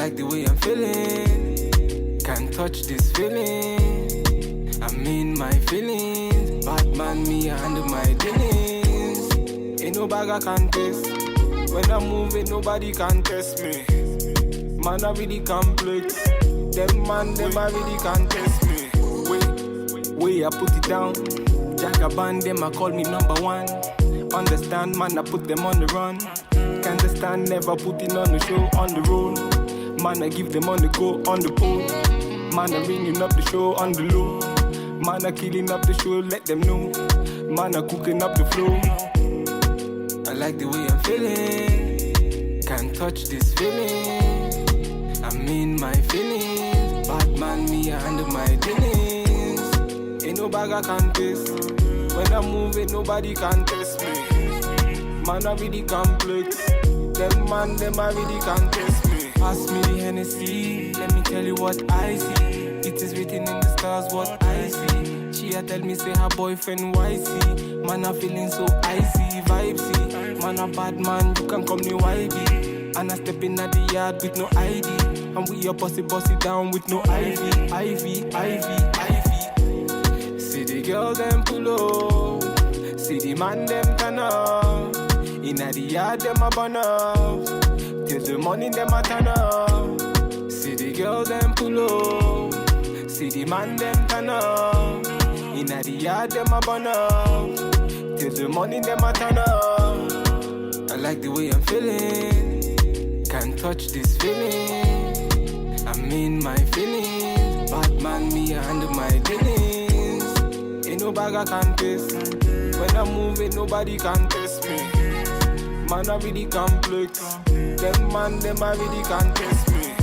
like the way I'm feeling. Can't touch this feeling. I'm in my feelings. Bad man, me, I handle my dealings. Ain't no bag I can taste. When I'm moving, nobody can test me. Man, I really complex. Them man, them I really can test me. Way I put it down. Jagaban, them I call me number one. Understand, man, I put them on the run. Can't understand, never put it on the show, on the road. Man, I give them on the go, on the pole. Man, I ringing up the show on the low. Man, I killing up the show, let them know. Man, I cooking up the flow. I like the way I'm feeling. Can't touch this feeling. I'm in my feelings. Bad man, me, I handle my dealings. Ain't no bag I can taste. When I'm moving, nobody can test me. Man, I really complex. Them man, them I really can test me. Pass me the Hennessy, let me tell you what I see. It is written in the stars what I see. She a tell me say her boyfriend YC. Man, I feeling so icy, vibesy. Man, a bad man, you can come near YB. And I step in at the yard with no ID. And we a bossy down with no Ivy. See the girl them pull up. See the man them turn up. Inna the yard them a burn up. Till the morning them a turn up. See the girl them pull up. See the man them turn up. Inna the yard them a burn up. Till the morning them a turn up. I like the way I'm feeling. Can't touch this feeling. I'm in my feelings. Bad man, me, I handle my dealings. Ain't no bag I can taste. When I'm moving, nobody can test me. Man, I really complex. Them man, them I really can test me.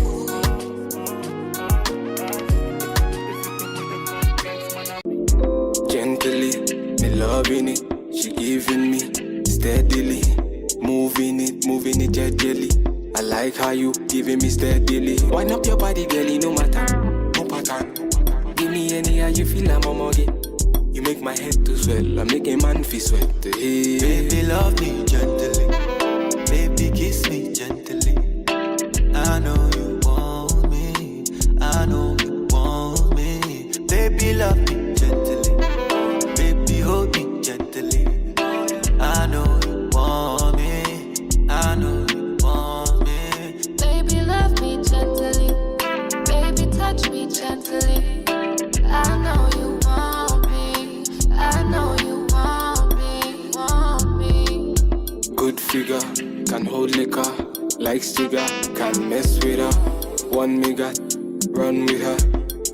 Gently, me loving it. She giving me steadily. Moving it gently. I like how you giving me steadily. Wind up your body, girlie, no matter, no pattern. Give me any how you feel, I'm a muggy. You make my head to swell, I make a man feel sweat. Hey. Baby, love me gently. Baby, kiss me gently. I know you want me. I know you want me. Baby, love me gently. Baby, hold me gently. I know you want me. I know you want me. Baby, love me gently. Baby, touch me gently. I know you want me. I know you want me. Good figure, can hold liquor. Like cigar, can mess with her. One me got, run with her.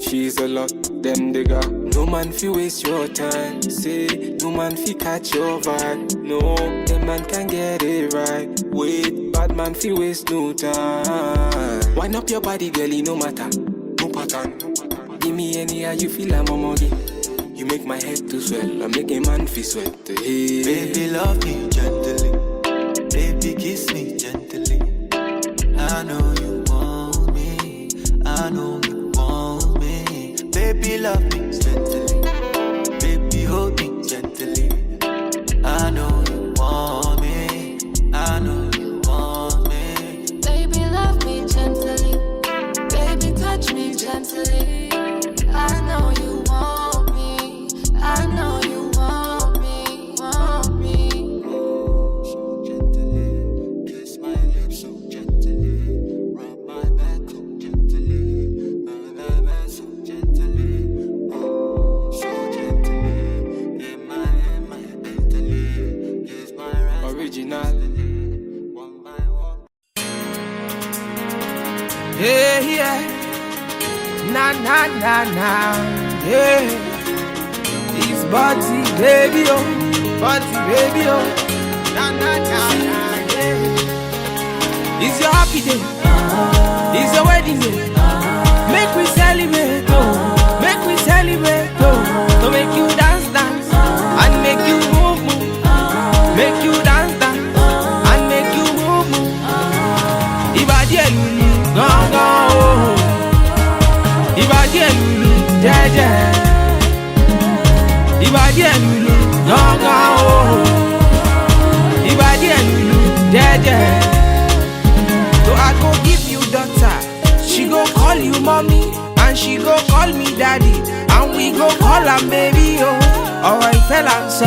She's a lot, them digger. No man fi waste your time. Say, no man fi catch your vibe. No, them man can get it right. Wait, bad man fi waste no time. Wind up your body, girlie, no matter, no pattern. Give me any how you feel, I'm a muggy. You make my head to swell, I make a man feel sweat. Hey. Baby, love me gently. Baby, kiss me gently. I know you want me. I know you want me. Baby, love me gently. Baby, hold me gently. I know you want me. I know you want me. Baby, love me gently. Baby, touch me gently. I know you want me. I know you want me. Want me. So gently, kiss my lips so gently. Rub my back so gently. Rub my back so gently. Oh, so gently. In my mentally. Kiss my right. Original. One by one. Yeah. Na, yeah. It's Body Baby, oh. Body Baby, oh. Na, yeah. It's your happy day. It's your wedding day. Make we celebrate, oh. Make we celebrate, oh. To make you dance, and make you move. Make you dance, and make you move. Ibadi elulu, ganga, oh. Ibadi elulu, jeje. Ibadi elulu, ganga, oh. Ibadi elulu, jeje. So I go give you daughter, mommy, and she go call me daddy, and we go call her baby, oh. Alright, fella, so,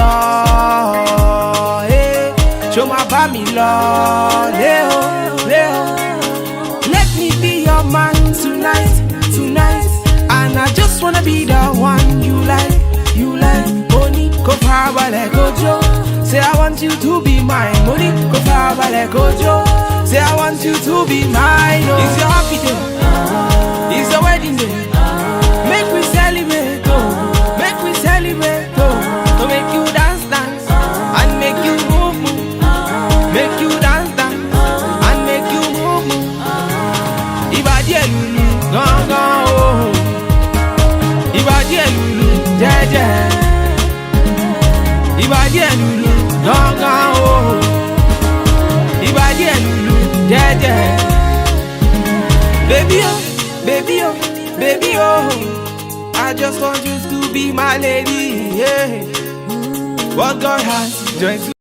hey, show my family love, Leo, Leo. Let me be your man tonight, tonight, and I just wanna be the one you like, you like. Money, go far, like Ojo. Say I want you to be mine. Money, go far, like Ojo. Say I want you to be mine. Oh. It's your happy day, it's your wedding day. Make we celebrate, oh. Make we celebrate, oh. To make you dance, dance, and make you move, move. Make you dance, dance, and make you move, move. Ibadi elulu, gone, gone, oh. Ibadi elulu, jeje. Ibadi elulu, gone, gone, oh. Ibadi elulu, jeje. Baby, oh, baby, oh, baby, oh. I just want you to be my lady, yeah. What God has joined